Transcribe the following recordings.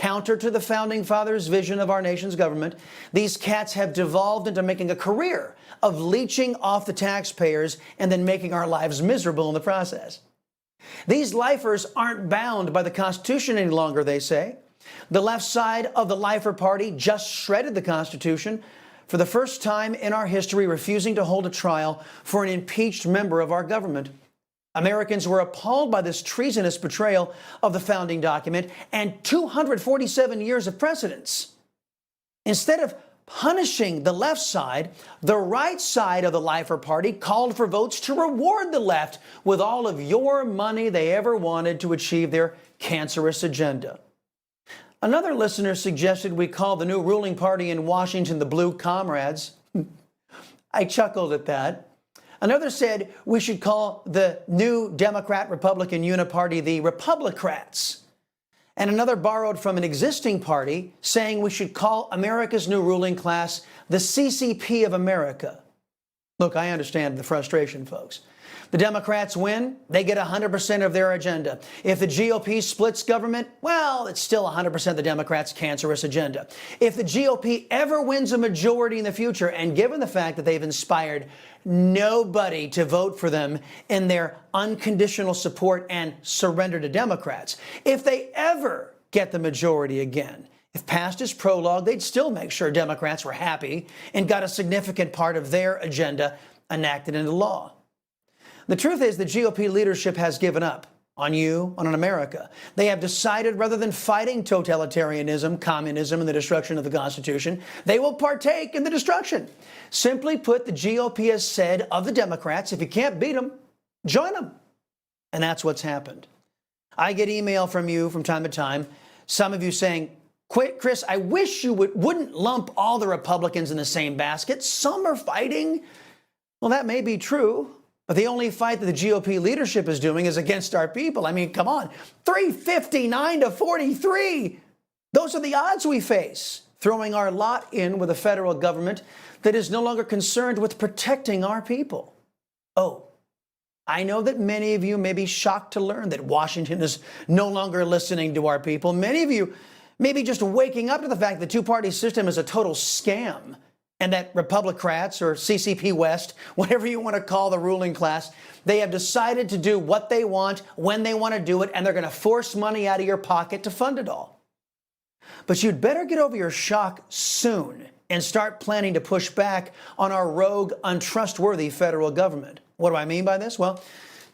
Counter to the Founding Fathers' vision of our nation's government, these cats have devolved into making a career of leeching off the taxpayers and then making our lives miserable in the process. These lifers aren't bound by the Constitution any longer, they say. The left side of the Lifer Party just shredded the Constitution, for the first time in our history refusing to hold a trial for an impeached member of our government. Americans were appalled by this treasonous betrayal of the founding document and 247 years of precedents. Instead of punishing the left side, the right side of the Lifer Party called for votes to reward the left with all of your money they ever wanted to achieve their cancerous agenda. Another listener suggested we call the new ruling party in Washington the Blue Comrades. I chuckled at that. Another said we should call the new Democrat-Republican uniparty the Republicrats. And another borrowed from an existing party, saying we should call America's new ruling class the CCP of America. Look, I understand the frustration, folks. The Democrats win, they get 100% of their agenda. If the GOP splits government, well, it's still 100% the Democrats' cancerous agenda. If the GOP ever wins a majority in the future, and given the fact that they've inspired nobody to vote for them in their unconditional support and surrender to Democrats, if they ever get the majority again, if past is prologue, they'd still make sure Democrats were happy and got a significant part of their agenda enacted into law. The truth is the GOP leadership has given up on you, on America. They have decided rather than fighting totalitarianism, communism, and the destruction of the Constitution, they will partake in the destruction. Simply put, the GOP has said of the Democrats, if you can't beat them, join them. And that's what's happened. I get email from you from time to time, some of you saying, Chris, I wish you wouldn't lump all the Republicans in the same basket. Some are fighting. Well, that may be true. But the only fight that the GOP leadership is doing is against our people. I mean, come on, 359 to 43. Those are the odds we face, throwing our lot in with a federal government that is no longer concerned with protecting our people. Oh, I know that many of you may be shocked to learn that Washington is no longer listening to our people. Many of you may be just waking up to the fact the two-party system is a total scam, and that Republicrats or CCP West, whatever you want to call the ruling class, they have decided to do what they want, when they want to do it, and they're going to force money out of your pocket to fund it all. But you'd better get over your shock soon and start planning to push back on our rogue, untrustworthy federal government. What do I mean by this? Well,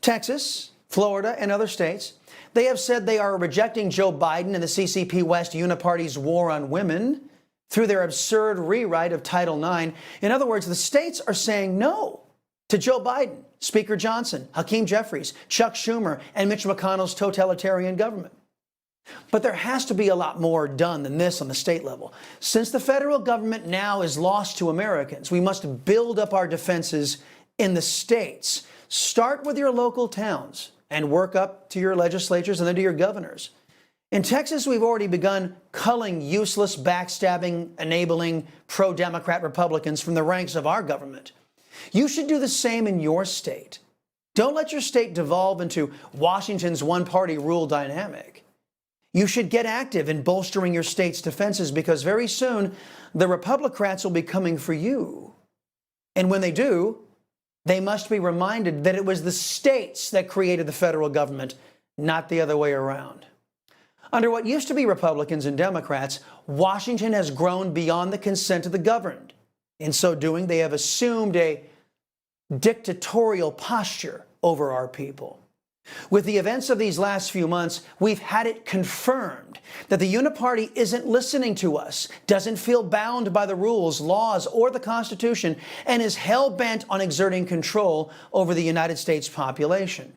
Texas, Florida, and other states, they have said they are rejecting Joe Biden and the CCP West uniparty's war on women through their absurd rewrite of Title IX. In other words, the states are saying no to Joe Biden, Speaker Johnson, Hakeem Jeffries, Chuck Schumer, and Mitch McConnell's totalitarian government. But there has to be a lot more done than this on the state level. Since the federal government now is lost to Americans, we must build up our defenses in the states. Start with your local towns and work up to your legislatures and then to your governors. In Texas, we've already begun culling useless, backstabbing, enabling, pro-Democrat Republicans from the ranks of our government. You should do the same in your state. Don't let your state devolve into Washington's one-party rule dynamic. You should get active in bolstering your state's defenses because very soon the Republicrats will be coming for you. And when they do, they must be reminded that it was the states that created the federal government, not the other way around. Under what used to be Republicans and Democrats, Washington has grown beyond the consent of the governed. In so doing, they have assumed a dictatorial posture over our people. With the events of these last few months, we've had it confirmed that the uniparty isn't listening to us, doesn't feel bound by the rules, laws, or the Constitution, and is hell-bent on exerting control over the United States population.